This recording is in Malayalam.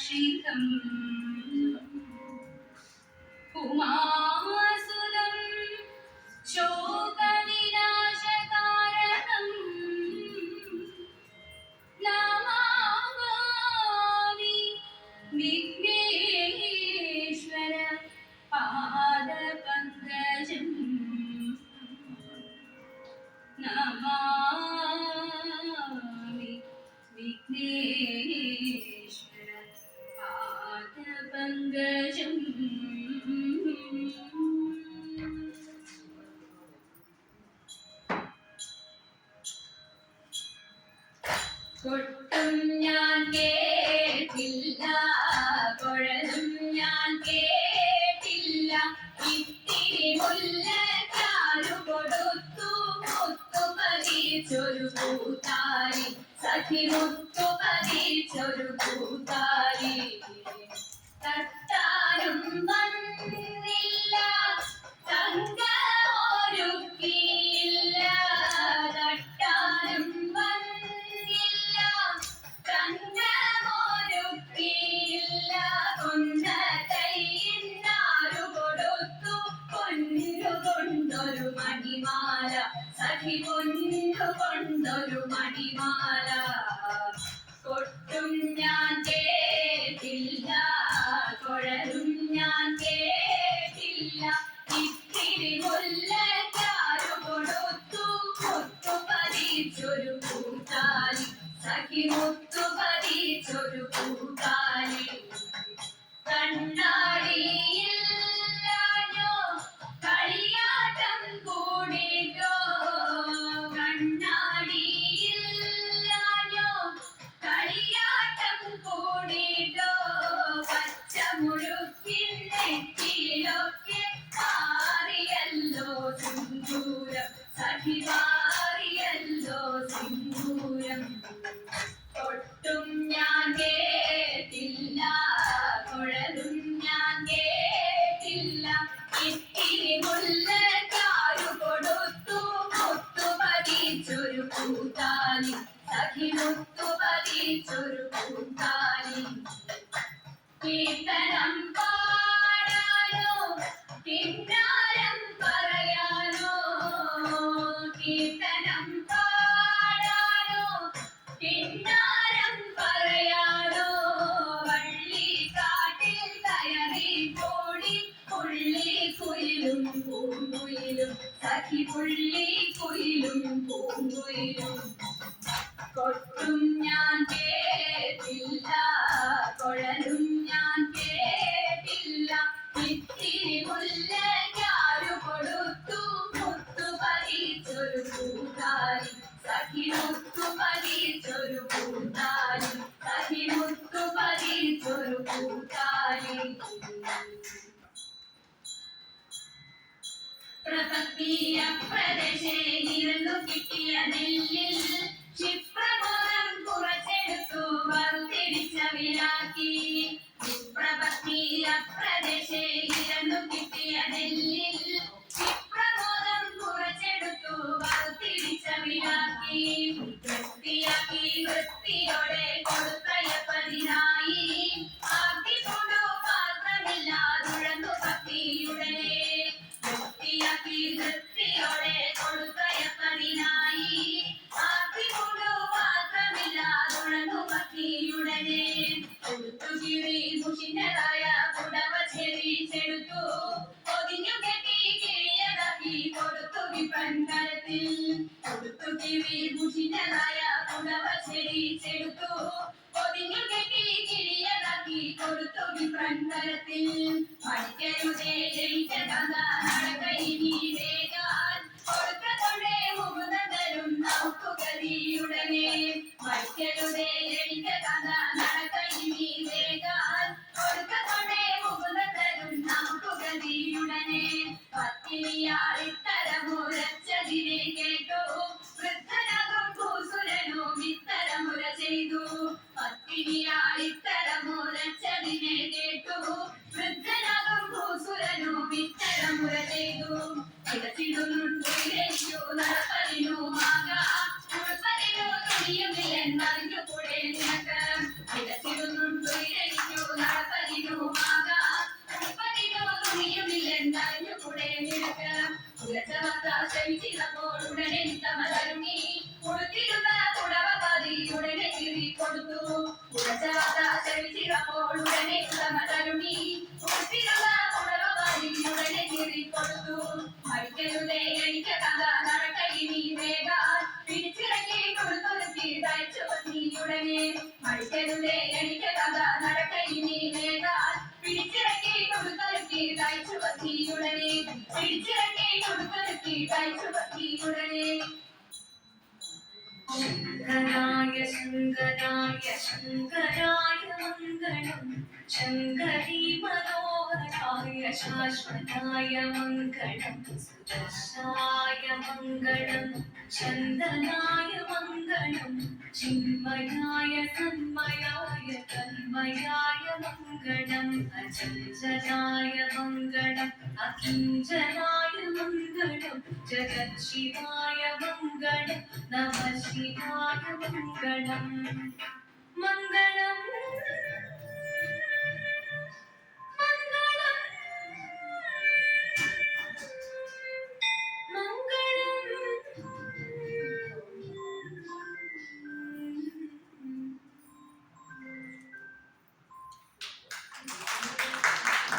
സുരക്ഷിതം ഉമാസുതം ശോകവിനാശകാരണം നമാമി വിഘ്നേശ്വര പാദപങ്കജം നമാമി വിഘ്നേശ്വര പാദപങ്കജം കൊട്ടും ഞാൻ കേട്ടില്ല കുഴലും ഞാൻ കേട്ടില്ല ഇത്തിരി മുല്ലക്കാരു കൊടുത്തു മുത്തു പതിച്ചൊരു കൂത്താരി സഖി മുത്തു പതിച്ചൊരു കൂത്താരി തട്ടാനും വന്നില്ല തങ്കമൊരുക്കിയില്ല തട്ടാനും വന്നില്ല തങ്കമൊരുക്കിയില്ല കൊണ്ട കൈയിന്നാരു കൊടുത്തു പൊന്നു കൊണ്ടൊരു മണിമാല സഖി പൊന്നു കൊണ്ടൊരു മണിമാല കൊട്ടും ഞാൻ കേട്ടില്ല കുഴലും ഞാൻ കേട്ടില്ല ഇത്തിരി മുല്ലക്കാരു കൊടുത്തു മുത്തു പതിച്ചൊരു കൂട്ടാലി സഖി മുത്തു പതിച്ചൊരു കൂട്ടാലി കണ്ണാടിയില്ലാഞ്ഞോ കളിയാട്ടം കൂടിട്ടോ കണ്ണാടിയില്ലാഞ്ഞോ കളിയാട്ടം കൂടിട്ടോ പച്ചമുഴുക്കിൻ നെറ്റിയിലൊക്കെ മാറിയല്ലോ സിന്ദൂരം സഖി മാറിയല്ലോ സിന്ദൂരം കൊട്ടും ഞാൻ കേട്ടില്ല കുഴലും ഞാൻ കേട്ടില്ല ഇത്തിരി മുല്ലക്കാരു കൊടുത്തു മുത്തു പതിച്ചൊരു കൂത്താലി സഖി മുത്തു പതിച്ചൊരു കൂത്താലി കീർത്തനം പാടാനോ കിന്നാരം പറയാനോ കീർത്തനം പാടാനോ കിന്നാരം പറയാനോ വള്ളിക്കാട്ടിൽ കയറി പോടി പുള്ളി കുയിലും പൂങ്കുയിലും സഖി പുള്ളി കുയിലും പൂങ്കുയിലും കൊട്ടും ഞാൻ കേട്ടില്ല കുഴലും ഞാൻ കേട്ടില്ല ഇത്തിരി മുല്ലക്കാരു കൊടുത്തു മുത്തു പതിച്ചൊരു കൂട്ടാലി സഖി മുത്തു പതിച്ചൊരു കൂട്ടാലി സഖി മുത്തു പതിച്ചൊരു കൂട്ടാലി പ്രപത്തിയ പ്രദേശേ ഇരുന്നു കിട്ടിയ നെല്ലിൽ ക്ഷിപ്രബോധം കുറച്ചെടുത്തു വർത്തിരിച്ച വിലാക്കി പ്രപത്തിയ പ്രദേശേ ഇരുന്നു കിട്ടിയ നെല്ലിൽ ക്ഷിപ്രബോധം കുറച്ചെടുത്തു വർത്തിരിച്ച വിലാക്കി വൃത്തിയാക്കി വൃത്തിയോടെ കൊടുത്തയപ്പതിനായി ആർത്തി കൊണ്ടു പാത്രമില്ലാതുഴന്നു ഭക്തിയുടനെ വൃത്തിയാക്കി വൃത്തിയോടെ കൊടുത്തയപ്പതിനായി ആർത്തി കൊണ്ടു പാത്രമില്ലാതുഴന്നു ഭക്തിയുടനെ കൊടുത്തുകിഴി മുഷിഞ്ഞതായ പുടവ ചെറിച്ചെടുത്തു പൊതിഞ്ഞു കെട്ടി കിഴിയതാക്കി കൊടുത്തു വിപൻകരത്തിൽ കൊടുത്തുകിഴി മുഷിഞ്ഞതായ പുടവ ചെറിച്ചെടുത്തു പൊതിഞ്ഞു കെട്ടി കിഴിയതാക്കി കൊടുത്തു വിപൻകരത്തിൽ പഠിക്കരുതേ ജയിച്ച കഥ നടക്കയിനി വേഗാൻ കൊടുക്കതൊണ്ടേ മുകുന്ദരും നമുക്കുഗതിയുടനെ പഠിക്കരുതേ ജയിച്ച കഥ നടക്കയിനി വേഗാൻ കൊടുക്കതൊണ്ടേ മുകുന്ദരും നമുക്കുഗതിയുടനെ പത്തിനിയാളിത്തരമുരച്ചതിനെ കേട്ടു വൃദ്ധനാകും ഭൂസുരനും ഇത്തരമുര ചെയ്തു പത്തിനിയാളിത്തരമുരച്ചതിനെ കേട്ടു വൃദ്ധനാകും ഭൂസുരനും ഇത്തരമുര ചെയ്തു അപ്പോൾ ഉടനെ സമതരുണി ഉറപ്പിലുള്ള ഉണർവാരി ഉടനെ കീറിക്കൊടുത്തു. മരിക്കരുതേ എനിക്ക് കഥ നടക്കയിനി വേഗാൽ പിടിച്ചിറക്കി കൊടുത്തൊരുക്കി തയ്ച്ചു പത്നിയുടനെ. മരിക്കരുതേ എനിക്ക് കഥ നടക്കയിനി വേഗാൽ പിടിച്ചിറക്കി കൊടുത്തൊരുക്കി തയ്ച്ചു പത്നിയുടനെ. പിടിച്ചിറക്കി കൊടുത്തൊരുക്കി തയ്ച്ചു പത്നിയുടനെ. ശങ്കരായ ശങ്കരായ ശങ്കരായ മംഗളം ശങ്കരീ മനോഹരായ ശാശ്വതായ മംഗളം സുദർശായ മംഗളം ചന്ദനായ മംഗളം ചിന്മയായ തന്മയായ തന്മയായ മംഗളം അചഞ്ചലായ മംഗളം അകിഞ്ചനായ മംഗളം ജഗത്ശിവായ മംഗളം നമഃ ശിവായ മംഗളം മംഗളം